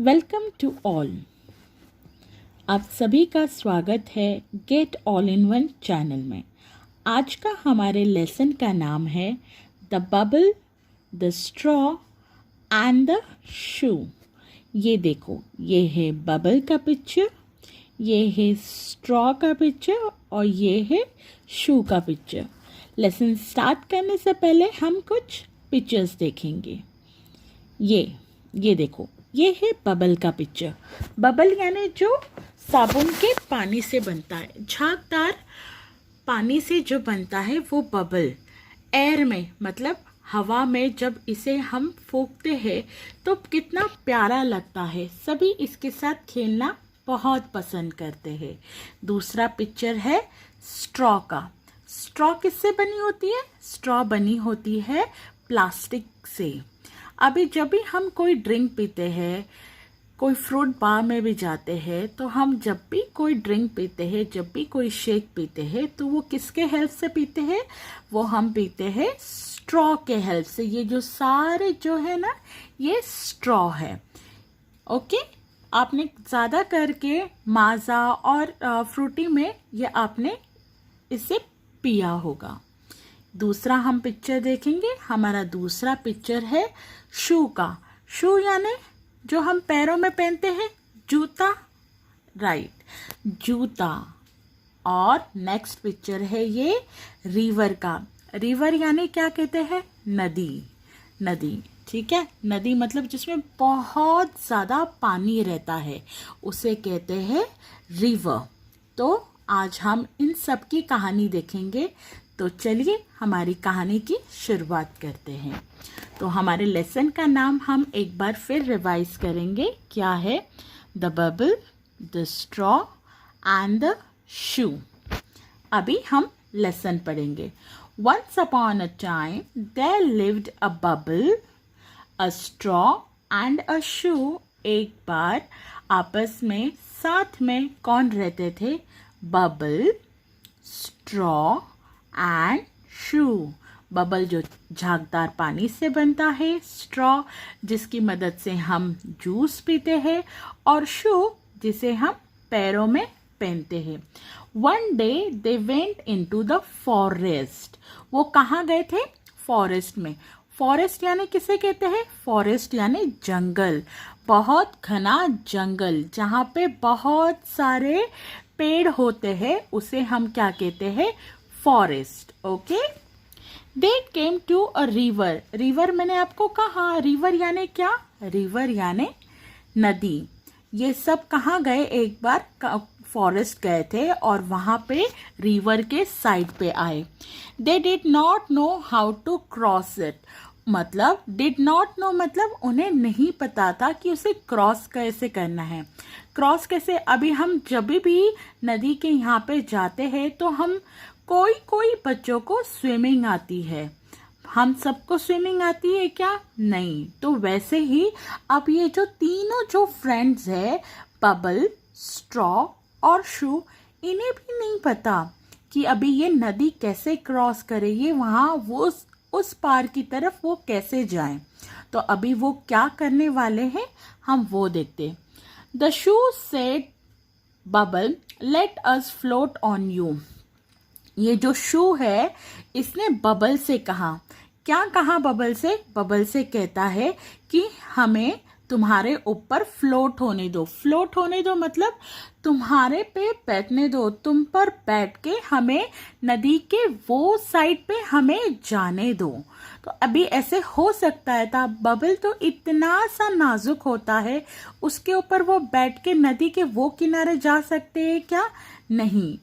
Welcome to all. आप सभी का स्वागत है get all in one channel में। आज का हमारे लेसन का नाम है the bubble, the straw and the शू। ये देखो, ये है बबल का पिक्चर, ये है स्ट्रॉ का पिक्चर और ये है शू का पिक्चर। लेसन स्टार्ट करने से पहले हम कुछ पिक्चर्स देखेंगे। ये देखो, ये है बबल का पिक्चर। बबल यानी जो साबुन के पानी से बनता है, झागदार पानी से जो बनता है वो बबल। एयर में मतलब हवा में जब इसे हम फूंकते हैं तो कितना प्यारा लगता है। सभी इसके साथ खेलना बहुत पसंद करते हैं। दूसरा पिक्चर है स्ट्रॉ का। स्ट्रॉ किससे बनी होती है? स्ट्रॉ बनी होती है प्लास्टिक से। अभी जब भी हम कोई ड्रिंक पीते हैं, कोई फ्रूट बार में भी जाते हैं, तो हम जब भी कोई ड्रिंक पीते हैं, जब भी कोई शेक पीते हैं, तो वो किसके हेल्प से पीते हैं? वो हम पीते हैं स्ट्रॉ के हेल्प से। ये जो सारे जो है ना, ये स्ट्रॉ है। ओके, आपने ज़्यादा करके माजा और फ्रूटी में ये आपने इसे पिया होगा। दूसरा हम पिक्चर देखेंगे। हमारा दूसरा पिक्चर है शू का। शू यानी जो हम पैरों में पहनते हैं, जूता। राइट, जूता। और नेक्स्ट पिक्चर है ये रिवर का। रिवर यानी क्या कहते हैं? नदी। नदी, ठीक है। नदी मतलब जिसमें बहुत ज़्यादा पानी रहता है, उसे कहते हैं रिवर। तो आज हम इन सब की कहानी देखेंगे। तो चलिए हमारी कहानी की शुरुआत करते हैं। तो हमारे लेसन का नाम हम एक बार फिर रिवाइज करेंगे। क्या है? The bubble, the straw and the shoe. अभी हम लेसन पढ़ेंगे। Once upon a time there lived a bubble, a straw and a shoe. एक बार आपस में साथ में कौन रहते थे? Bubble, straw and shoe. Bubble जो झागदार पानी से बनता है, स्ट्रॉ जिसकी मदद से हम जूस पीते हैं, और शू जिसे हम पैरों में पहनते हैं। One day they went into the forest. वो कहाँ गए थे? फॉरेस्ट में। फॉरेस्ट यानी किसे कहते हैं? फॉरेस्ट यानी जंगल, बहुत घना जंगल जहाँ पे बहुत सारे पेड़ होते हैं, उसे हम क्या कहते हैं? Forest. Okay, they came to a river. River मैंने आपको कहा, रिवर यानी क्या? रिवर यानी नदी। ये सब कहाँ गए? एक बार फॉरेस्ट गए थे और वहां पे रिवर के साइड पे आए। They did not know how to cross it. मतलब डिड नॉट नो मतलब उन्हें नहीं पता था कि उसे क्रॉस कैसे करना है। क्रॉस कैसे? अभी हम जब भी नदी के यहाँ पे जाते हैं तो हम कोई बच्चों को स्विमिंग आती है। हम सबको स्विमिंग आती है क्या? नहीं। तो वैसे ही अब ये जो तीनों जो फ्रेंड्स है, बबल, स्ट्रॉ और शू, इन्हें भी नहीं पता कि अभी ये नदी कैसे क्रॉस करे, ये वहाँ वो उस पार की तरफ वो कैसे जाएं। तो अभी वो क्या करने वाले हैं, हम वो देखते। The shoe said bubble, let us float on you. ये जो शू है, इसने बबल से कहा। क्या कहा बबल से? बबल से कहता है कि हमें तुम्हारे ऊपर फ्लोट होने दो। फ्लोट होने दो मतलब तुम्हारे पे बैठने दो, तुम पर बैठ के हमें नदी के वो साइड पे हमें जाने दो। तो अभी ऐसे हो सकता है था? बबल तो इतना सा नाजुक होता है, उसके ऊपर वो बैठ के नदी के वो किनारे जा सकते हैं क्या? नहीं,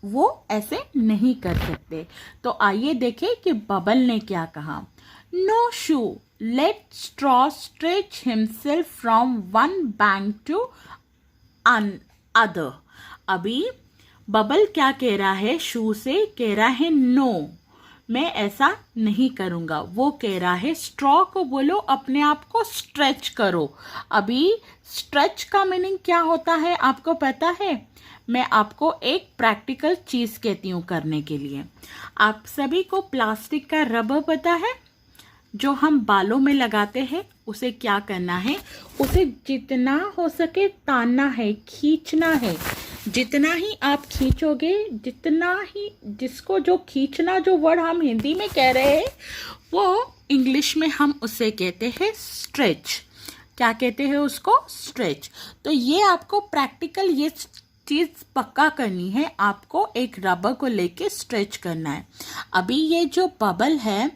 वो ऐसे नहीं कर सकते। तो आइए देखें कि बबल ने क्या कहा। No shoo, let straw stretch himself from one bank to other. अभी बबल क्या कह रहा है? शू से कह रहा है नो, मैं ऐसा नहीं करूंगा। वो कह रहा है स्ट्रॉ को बोलो अपने आप को स्ट्रेच करो। अभी स्ट्रेच का मीनिंग क्या होता है आपको पता है? मैं आपको एक प्रैक्टिकल चीज कहती हूँ करने के लिए। आप सभी को प्लास्टिक का रबर पता है? जो हम बालों में लगाते हैं उसे क्या करना है, उसे जितना हो सके तानना है, खींचना है। जितना ही आप खींचोगे, जितना ही, जिसको जो खींचना, जो वर्ड हम हिंदी में कह रहे हैं वो इंग्लिश में हम उसे कहते हैं स्ट्रेच। क्या कहते हैं उसको? स्ट्रेच। तो ये आपको प्रैक्टिकल ये चीज़ पक्का करनी है, आपको एक रबर को लेके स्ट्रेच करना है। अभी ये जो बबल है,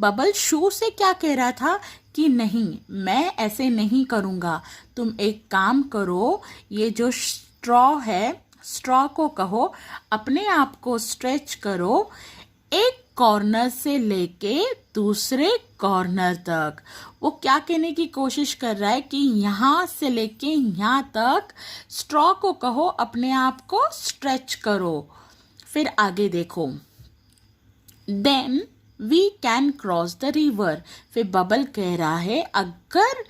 बबल शू से क्या कह रहा था कि नहीं, मैं ऐसे नहीं करूँगा, तुम एक काम करो, ये जो स्ट्रॉ है, स्ट्रॉ को कहो अपने आप को स्ट्रेच करो एक कॉर्नर से लेके दूसरे कॉर्नर तक। वो क्या कहने की कोशिश कर रहा है कि यहाँ से लेके यहाँ तक स्ट्रॉ को कहो अपने आप को स्ट्रेच करो। फिर आगे देखो, then we can cross the river. फिर बबल कह रहा है अगर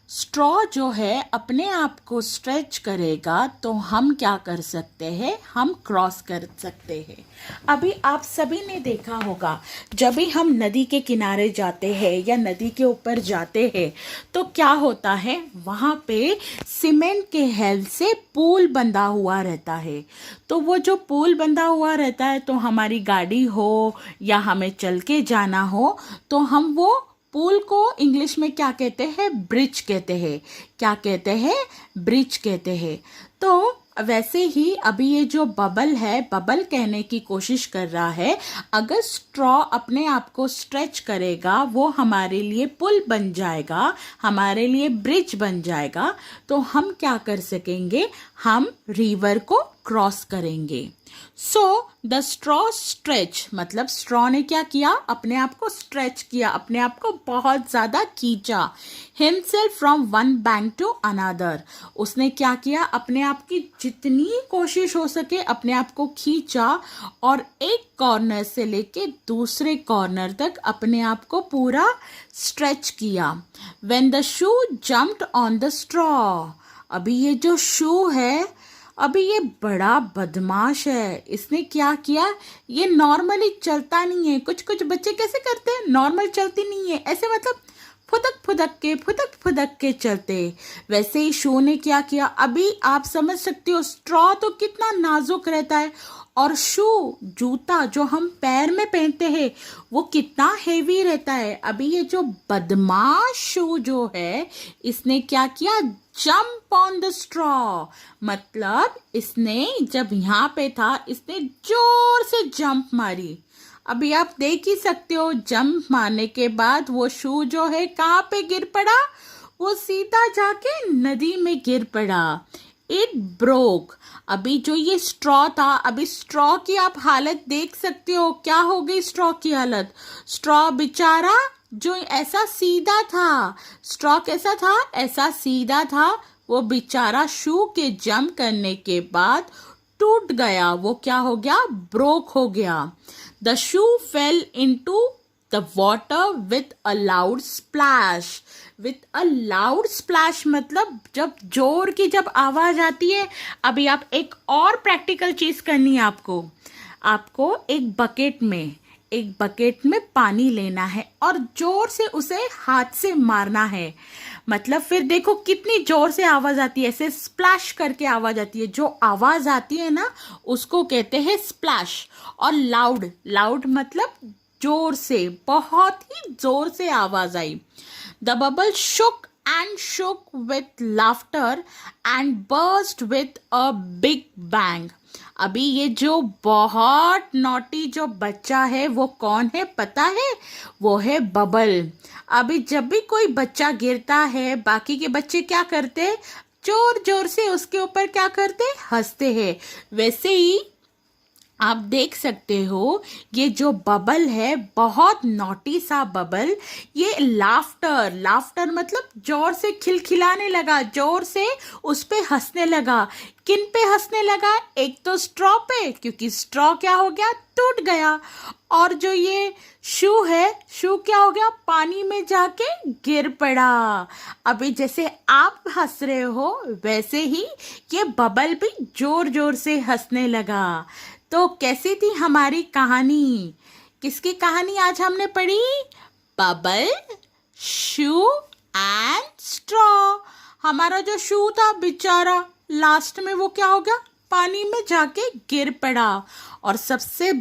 स्ट्रॉ जो है अपने आप को स्ट्रेच करेगा तो हम क्या कर सकते हैं, हम क्रॉस कर सकते हैं। अभी आप सभी ने देखा होगा, जब भी हम नदी के किनारे जाते हैं या नदी के ऊपर जाते हैं तो क्या होता है, वहाँ पे सीमेंट के हेल्प से पुल बंधा हुआ रहता है। तो वो जो पुल बंधा हुआ रहता है, तो हमारी गाड़ी हो या हमें चल के जाना हो तो हम वो पुल को इंग्लिश में क्या कहते हैं, ब्रिज कहते हैं। क्या कहते हैं? ब्रिज कहते हैं। तो वैसे ही अभी ये जो बबल है, बबल कहने की कोशिश कर रहा है अगर स्ट्रॉ अपने आप को स्ट्रेच करेगा वो हमारे लिए पुल बन जाएगा, हमारे लिए ब्रिज बन जाएगा, तो हम क्या कर सकेंगे, हम रिवर को क्रॉस करेंगे। सो द स्ट्रॉ स्ट्रेच, मतलब स्ट्रॉ ने क्या किया, अपने आप को स्ट्रेच किया, अपने आप को बहुत ज़्यादा खींचा। Himself from one bank to another, उसने क्या किया, अपने आप की जितनी कोशिश हो सके अपने आप को खींचा और एक कॉर्नर से लेके दूसरे कॉर्नर तक अपने आप को पूरा स्ट्रेच किया। When the shoe jumped on the straw, अभी ये जो शू है, अभी ये बड़ा बदमाश है। इसने क्या किया, ये नॉर्मली चलता नहीं है। कुछ कुछ बच्चे कैसे करते हैं, नॉर्मल चलती नहीं है, ऐसे मतलब फुदक फुदक के चलते। वैसे ही शू ने क्या किया, अभी आप समझ सकते हो स्ट्रॉ तो कितना नाजुक रहता है और शू, जूता जो हम पैर में पहनते हैं वो कितना हेवी रहता है। अभी ये जो बदमाश शू जो है, इसने क्या किया, जंप ऑन द स्ट्रॉ, मतलब इसने जब यहाँ पे था इसने जोर से जंप मारी। अभी आप देख ही सकते हो, जंप मारने के बाद वो शू जो है कहाँ पे गिर पड़ा, वो सीधा जाके नदी में गिर पड़ा। It broke. अभी जो ये स्ट्रॉ था, अभी स्ट्रॉ की आप हालत देख सकते हो, क्या हो गई स्ट्रॉ की हालत। स्ट्रॉ बेचारा जो ऐसा सीधा था, स्ट्रॉ कैसा था, ऐसा सीधा था, वो बेचारा शू के जंप करने के बाद टूट गया। वो क्या हो गया, ब्रोक हो गया। The shoe fail into the water with a loud splash. With a loud splash मतलब जब जोर की जब आवाज आती है। अभी आप एक और प्रैक्टिकल चीज करनी है आपको। आपको एक बकेट में पानी लेना है और जोर से उसे हाथ से मारना है। मतलब फिर देखो कितनी जोर से आवाज आती है, ऐसे स्प्लैश करके आवाज आती है। जो आवाज आती है ना उसको कहते हैं स्प्लैश। और लाउड मतलब जोर से, बहुत ही जोर से आवाज आई। The bubble shook and shook with laughter and burst with a big bang. अभी ये जो बहुत नॉटी जो बच्चा है वो कौन है पता है, वो है बबल। अभी जब भी कोई बच्चा गिरता है बाकी के बच्चे क्या करते हैं, जोर जोर से उसके ऊपर क्या करते, हंसते हैं। वैसे ही आप देख सकते हो ये जो बबल है, बहुत नॉटी सा बबल, ये लाफ्टर मतलब जोर से खिलखिलाने लगा, जोर से उस पे हंसने लगा। किन पे हंसने लगा, एक तो स्ट्रॉ पे, क्योंकि स्ट्रॉ क्या हो गया, टूट गया। और जो ये शू है, शू क्या हो गया, पानी में जाके गिर पड़ा। अभी जैसे आप हंस रहे हो वैसे ही ये बबल भी जोर जोर से हंसने लगा। तो कैसी थी हमारी कहानी, किसकी कहानी आज हमने पढ़ी, बबल, शू एंड स्ट्रॉ। हमारा जो शू था बेचारा, लास्ट में वो क्या हो गया, पानी में जाके गिर पड़ा। और सबसे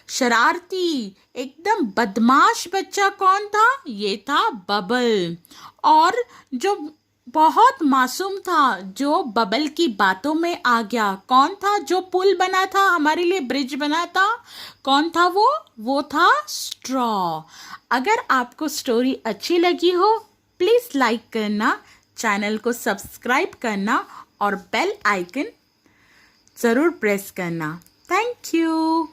शरारती, एकदम बदमाश बच्चा कौन था? ये था बबल। और जो बहुत मासूम था, जो बबल की बातों में आ गया, कौन था? जो पुल बना था, हमारे लिए ब्रिज बना था, कौन था वो? वो था स्ट्रॉ। अगर आपको स्टोरी अच्छी लगी हो, प्लीज़ लाइक करना, चैनल को सब्सक्राइब करना और बेल आइकन ज़रूर प्रेस करना। Thank you.